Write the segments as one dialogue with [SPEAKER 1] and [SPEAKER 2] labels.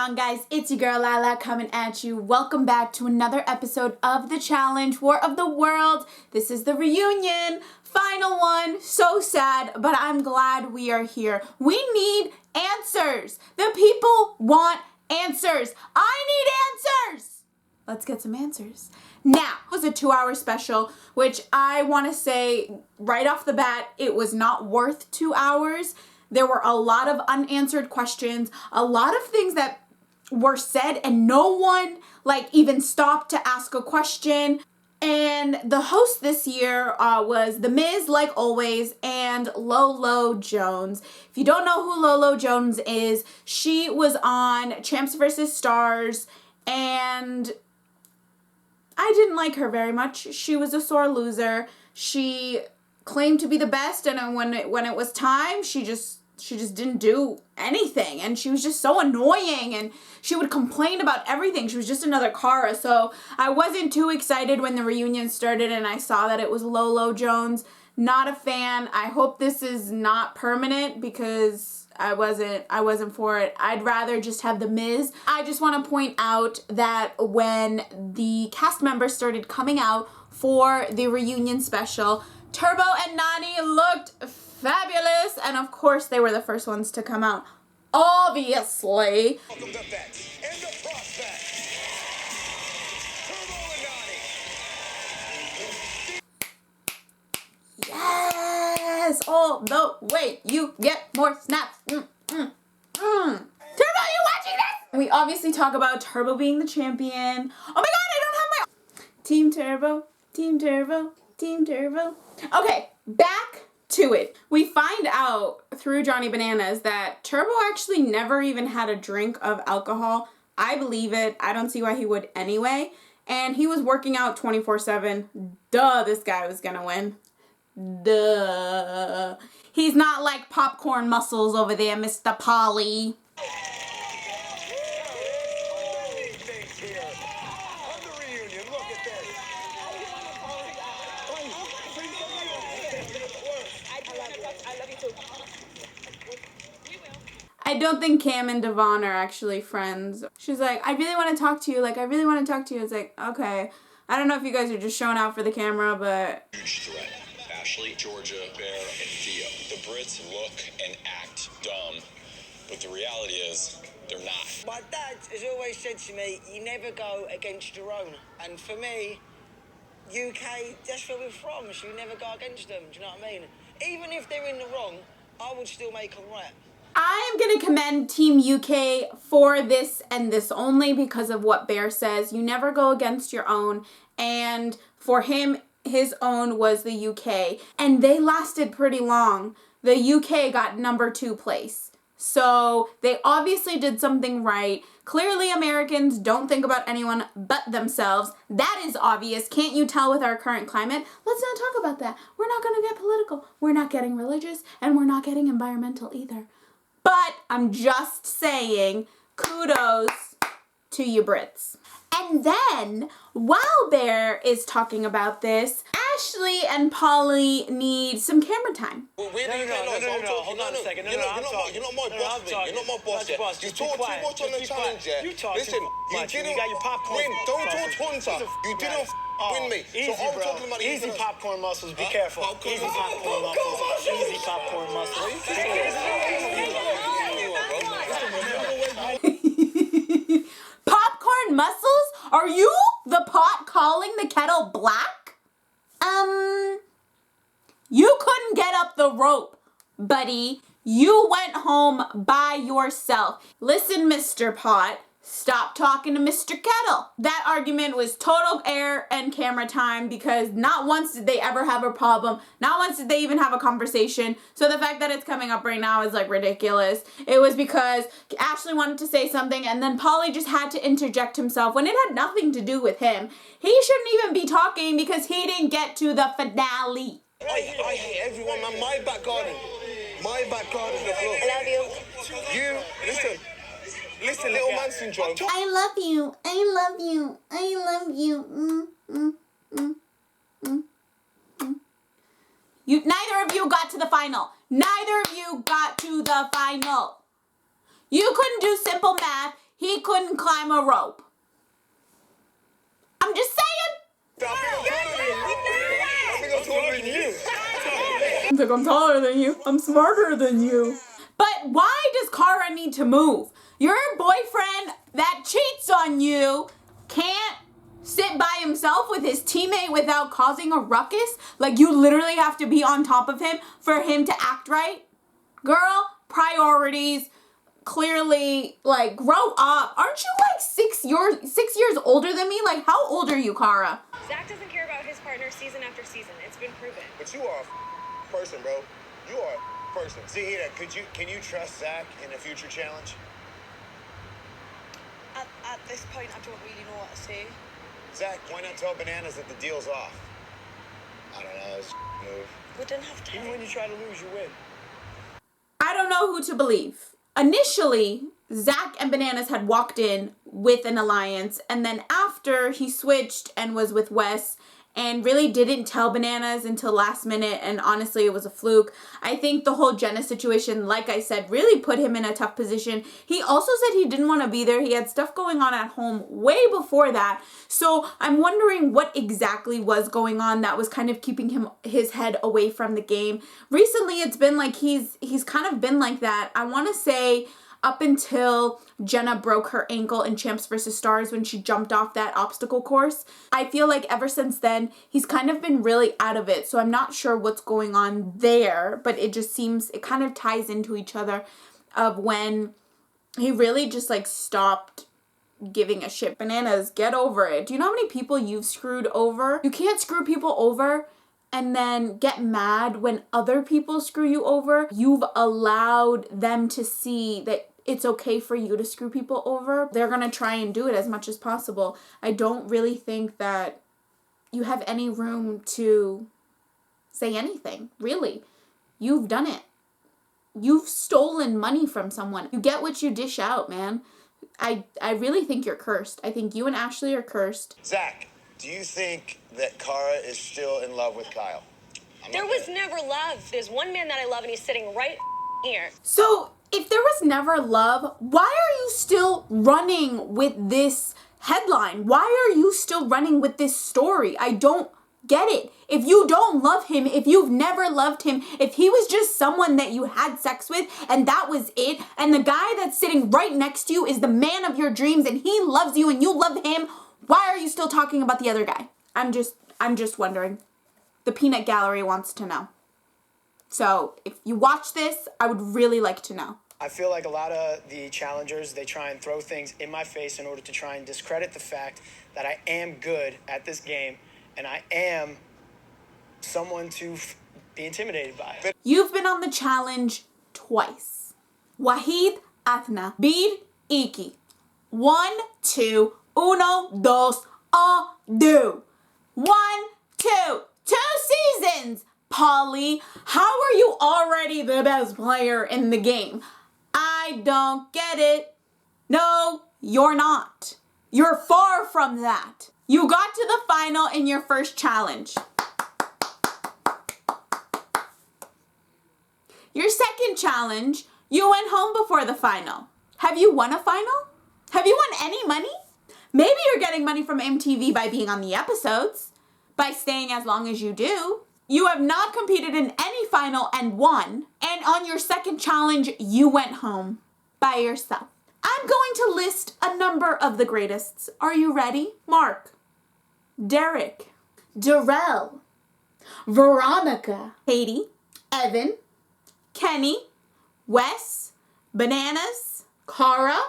[SPEAKER 1] on, guys? It's your girl Lala coming at you. Welcome back to another episode of the challenge, War of the World. This is the reunion, final one. So sad, but I'm glad we are here. We need answers. The people want answers. I need answers. Let's get some answers. Now, it was a 2-hour special, which I want to say right off the bat, it was not worth 2 hours. There were a lot of unanswered questions, a lot of things that were said and no one even stopped to ask a question. And the host this year was The Miz, like always, and Lolo Jones. If you don't know who Lolo Jones is, she was on Champs vs. Stars, and I didn't like her very much. She was a sore loser. She claimed to be the best, and when it was time, she just didn't do anything, and she was just so annoying, and she would complain about everything. She was just another Cara, so I wasn't too excited when the reunion started and I saw that it was Lolo Jones. Not a fan. I hope this is not permanent because I wasn't for it. I'd rather just have The Miz. I just want to point out that when the cast members started coming out for the reunion special, Turbo and Nani looked fabulous, and of course they were the first ones to come out. Obviously.
[SPEAKER 2] Welcome to Bets and the Prospects. Turbo and Nani.
[SPEAKER 1] Yes! All the way you get more snaps. Turbo, you watching this? We obviously talk about Turbo being the champion. Oh my god, I don't have my Team Turbo, Team Turbo, Team Turbo. Okay, back to it. We find out through Johnny Bananas that Turbo actually never even had a drink of alcohol. I believe it. I don't see why he would anyway. And he was working out 24/7. Duh, this guy was gonna win. Duh. He's not like popcorn muscles over there, Mr. Polly. I don't think Cam and Devon are actually friends. She's like, I really want to talk to you. I really want to talk to you. It's like, okay. I don't know if you guys are just showing out for the camera, but...
[SPEAKER 3] Huge threat. Ashley, Georgia, Bear, and Theo. The Brits look and act dumb, but the reality is, they're not.
[SPEAKER 4] My dad has always said to me, you never go against your own. And for me, UK, that's where we're from, so you never go against them. Do you know what I mean? Even if they're in the wrong, I would still make them right.
[SPEAKER 1] I am going to commend Team UK for this and this only because of what Bear says. You never go against your own. And for him, his own was the UK. And they lasted pretty long. The UK got #2 place. So they obviously did something right. Clearly Americans don't think about anyone but themselves. That is obvious. Can't you tell with our current climate? Let's not talk about that. We're not going to get political. We're not getting religious. And we're not getting environmental either. But I'm just saying, kudos to you Brits. And then, while Bear is talking about this, Ashley and Polly need some camera time.
[SPEAKER 2] Well, hold on a second. You're not my boss, mate. You're not my boss yet. You talk too much on the challenge, yeah? Listen, you didn't win. Don't talk Hunter. You didn't win me.
[SPEAKER 5] Easy,
[SPEAKER 2] so I'm
[SPEAKER 5] bro.
[SPEAKER 2] talking about
[SPEAKER 5] Easy popcorn muscles. Be careful. Easy popcorn muscles. Easy popcorn muscles.
[SPEAKER 1] Popcorn muscles? Are you the pot calling the kettle black? You couldn't get up the rope, buddy. You went home by yourself. Listen, Mr. Pot, stop talking to Mr. Kettle. That argument was total air and camera time because not once did they ever have a problem. Not once did they even have a conversation. So the fact that it's coming up right now is ridiculous. It was because Ashley wanted to say something and then Polly just had to interject himself when it had nothing to do with him. He shouldn't even be talking because he didn't get to the finale.
[SPEAKER 2] I hate everyone, man. My back garden. My back garden.
[SPEAKER 4] I love you.
[SPEAKER 2] You, listen, little man syndrome.
[SPEAKER 1] I love you. I love you. I love you. Neither of you got to the final. Neither of you got to the final. You couldn't do simple math. he couldn't climb a rope. I'm just saying.
[SPEAKER 2] I think I'm taller than you.
[SPEAKER 1] I think I'm taller than you. I'm smarter than you. But why does Kara need to move? Your boyfriend that cheats on you can't sit by himself with his teammate without causing a ruckus? Like, you literally have to be on top of him for him to act right? Girl, priorities. Clearly, like, grow up. Aren't you like 6 years older than me? Like, how old are you, Kara?
[SPEAKER 6] Zach doesn't care about his partner season after season. It's been proven.
[SPEAKER 2] But you are a person, bro. You are a person.
[SPEAKER 5] Zahida, can you trust Zach in a future challenge?
[SPEAKER 7] At this point, I don't really know what to say.
[SPEAKER 5] Zach, why not tell Bananas that the deal's off?
[SPEAKER 2] I don't know. It's a move.
[SPEAKER 7] We didn't have time.
[SPEAKER 5] Even when you try to lose, you win.
[SPEAKER 1] I don't know who to believe. Initially, Zach and Bananas had walked in with an alliance, and then after he switched and was with Wes and really didn't tell Bananas until last minute, and honestly it was a fluke. I think the whole Jenna situation, like I said, really put him in a tough position. He also said he didn't want to be there. He had stuff going on at home way before that. So I'm wondering what exactly was going on that was kind of keeping his head away from the game. Recently it's been like he's kind of been like that. I want to say up until Jenna broke her ankle in Champs vs. Stars when she jumped off that obstacle course. I feel like ever since then, he's kind of been really out of it. So I'm not sure what's going on there, but it just seems, it kind of ties into each other of when he really just like stopped giving a shit. Bananas, get over it. Do you know how many people you've screwed over? You can't screw people over and then get mad when other people screw you over. You've allowed them to see that it's okay for you to screw people over. They're gonna try and do it as much as possible. I don't really think that you have any room to say anything, really. You've done it. You've stolen money from someone. You get what you dish out, man. I really think you're cursed. I think you and Ashley are cursed.
[SPEAKER 5] Zach, do you think that Kara is still in love with Kyle?
[SPEAKER 6] There was never love. There's one man that I love, and he's sitting right here.
[SPEAKER 1] So, if there was never love, why are you still running with this headline? Why are you still running with this story? I don't get it. If you don't love him, if you've never loved him, if he was just someone that you had sex with and that was it, and the guy that's sitting right next to you is the man of your dreams and he loves you and you love him, why are you still talking about the other guy? I'm just wondering. The peanut gallery wants to know. So if you watch this, I would really like to know.
[SPEAKER 8] I feel like a lot of the challengers, they try and throw things in my face in order to try and discredit the fact that I am good at this game and I am someone to be intimidated by.
[SPEAKER 1] You've been on the challenge twice. Wahid, Athna, Bid, Iki. 1, 2, uno, dos, do. 1, 2. 2 seasons. Polly, how are you already the best player in the game? I don't get it. No, you're not. You're far from that. You got to the final in your first challenge. Your second challenge, you went home before the final. Have you won a final? Have you won any money? Maybe you're getting money from MTV by being on the episodes, by staying as long as you do. You have not competed in any final and won. And on your second challenge, you went home by yourself. I'm going to list a number of the greatest. Are you ready? Mark, Derek, Darrell, Veronica, Katie, Evan, Kenny, Wes, Bananas, Kara,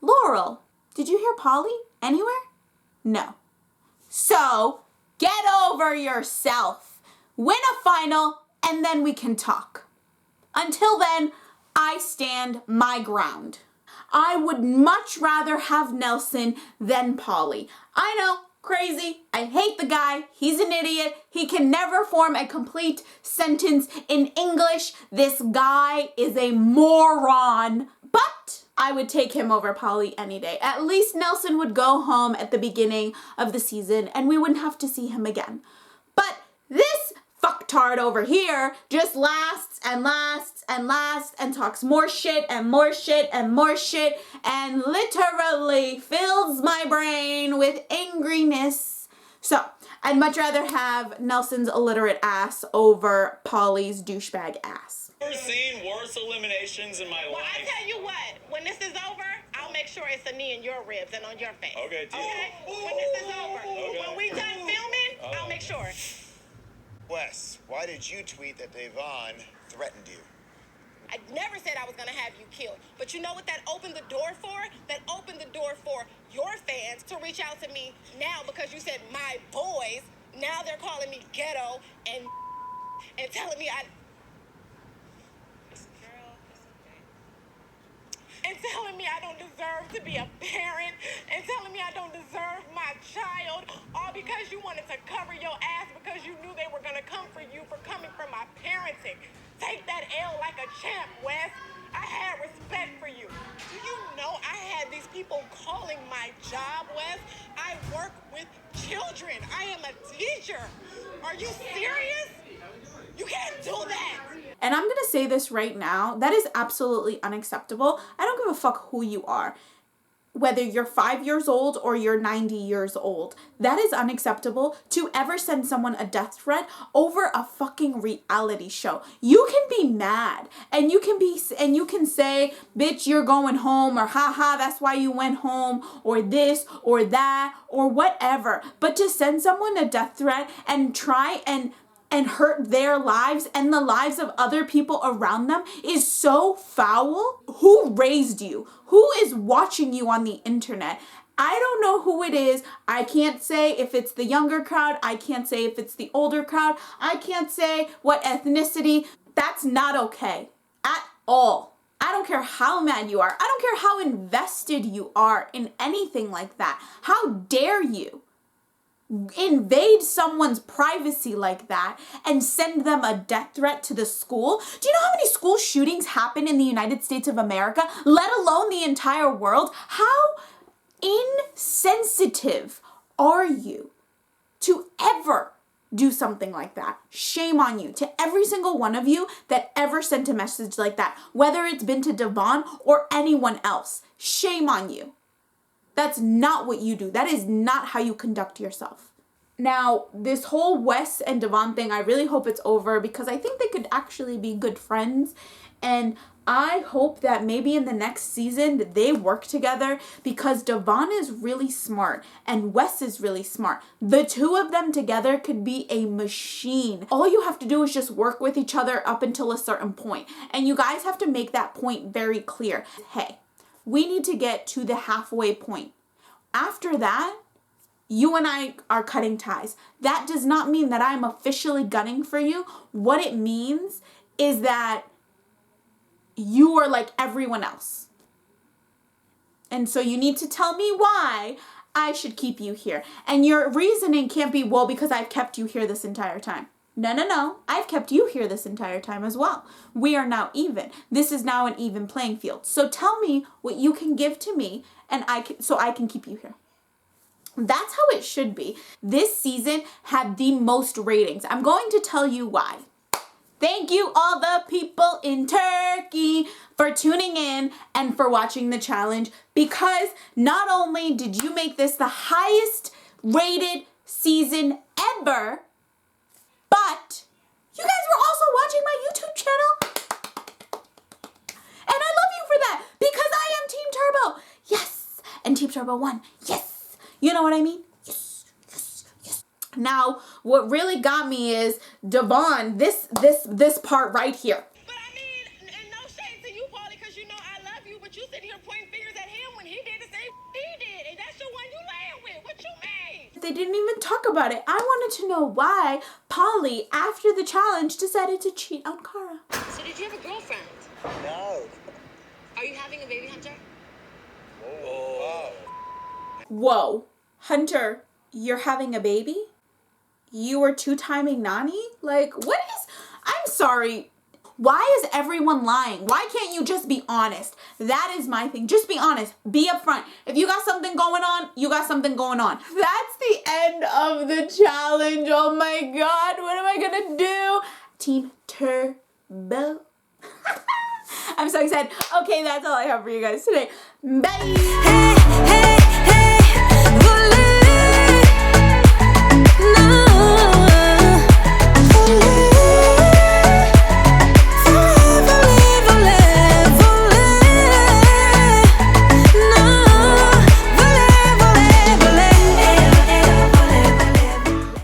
[SPEAKER 1] Laurel. Did you hear Polly anywhere? No. So, get over yourself. Win a final, and then we can talk. Until then, I stand my ground. I would much rather have Nelson than Polly. I know, crazy. I hate the guy. He's an idiot. He can never form a complete sentence in English. This guy is a moron. But I would take him over Polly any day. At least Nelson would go home at the beginning of the season and we wouldn't have to see him again. But this fuck fucktard over here just lasts and lasts and lasts and talks more shit and more shit and more shit and literally fills my brain with angriness. So, I'd much rather have Nelson's illiterate ass over Polly's douchebag ass.
[SPEAKER 9] I've never seen worse eliminations in my life.
[SPEAKER 6] Well, I tell you what, when this is over, I'll make sure it's a knee in your ribs and on your face.
[SPEAKER 9] Okay, deal.
[SPEAKER 6] Okay? When this is over.
[SPEAKER 9] Okay.
[SPEAKER 6] When we done filming, I'll make sure.
[SPEAKER 2] Wes, why did you tweet that Devon threatened you?
[SPEAKER 6] I never said I was going to have you killed. But you know what that opened the door for? That opened the door for your fans to reach out to me now because you said my boys. Now they're calling me ghetto and telling me I don't deserve to be a parent and telling me I don't deserve my child, all because you wanted to cover your ass because you knew they were going to come for you for coming from my parenting. Take that L like a champ, Wes. I had respect for you. Do you know I had these people calling my job, Wes? I work with children. I am a teacher. Are you serious? You can't do that.
[SPEAKER 1] And I'm gonna say this right now, that is absolutely unacceptable. I don't give a fuck who you are. Whether you're 5 years old or you're 90 years old, that is unacceptable to ever send someone a death threat over a fucking reality show. You can be mad and you can say, bitch, you're going home, or haha, that's why you went home, or this or that or whatever. But to send someone a death threat and try and hurt their lives and the lives of other people around them is so foul. Who raised you? Who is watching you on the internet? I don't know who it is. I can't say if it's the younger crowd. I can't say if it's the older crowd. I can't say what ethnicity. That's not okay at all. I don't care how mad you are. I don't care how invested you are in anything like that. How dare you invade someone's privacy like that and send them a death threat to the school? Do you know how many school shootings happen in the United States of America, let alone the entire world? How insensitive are you to ever do something like that? Shame on you. To every single one of you that ever sent a message like that, whether it's been to Devon or anyone else, shame on you. That's not what you do. That is not how you conduct yourself. Now, this whole Wes and Devon thing, I really hope it's over because I think they could actually be good friends. And I hope that maybe in the next season they work together because Devon is really smart and Wes is really smart. The two of them together could be a machine. All you have to do is just work with each other up until a certain point. And you guys have to make that point very clear. Hey, we need to get to the halfway point. After that, you and I are cutting ties. That does not mean that I'm officially gunning for you. What it means is that you are like everyone else. And so you need to tell me why I should keep you here. And your reasoning can't be, well, because I've kept you here this entire time. No. I've kept you here this entire time as well. We are now even. This is now an even playing field. So tell me what you can give to me and so I can keep you here. That's how it should be. This season had the most ratings. I'm going to tell you why. Thank you all the people in Turkey for tuning in and for watching the challenge, because not only did you make this the highest rated season ever, but you guys were also watching my YouTube channel. And I love you for that because I am Team Turbo. Yes. And Team Turbo won. Yes. You know what I mean? Yes. Now, what really got me is Devon, this part right here.
[SPEAKER 6] But I mean, and no shade to you, Polly, because you know I love you, but you sit here pointing fingers at him when he did the same he did, and that's the one you laying with. What you mean?
[SPEAKER 1] They didn't even talk about it. I wanted to know why Polly, after the challenge, decided to cheat on Cara.
[SPEAKER 6] So did you have a girlfriend?
[SPEAKER 4] No.
[SPEAKER 6] Are you having a baby, Hunter?
[SPEAKER 1] Whoa. Hunter, you're having a baby? You were two-timing Nani? Like, what is... I'm sorry. Why is everyone lying? Why can't you just be honest? That is my thing. Just be honest. Be upfront. If you got something going on, you got something going on. That's the end of the challenge. Oh my God, what am I gonna do? Team Turbo. I'm so excited. Okay, that's all I have for you guys today. Bye!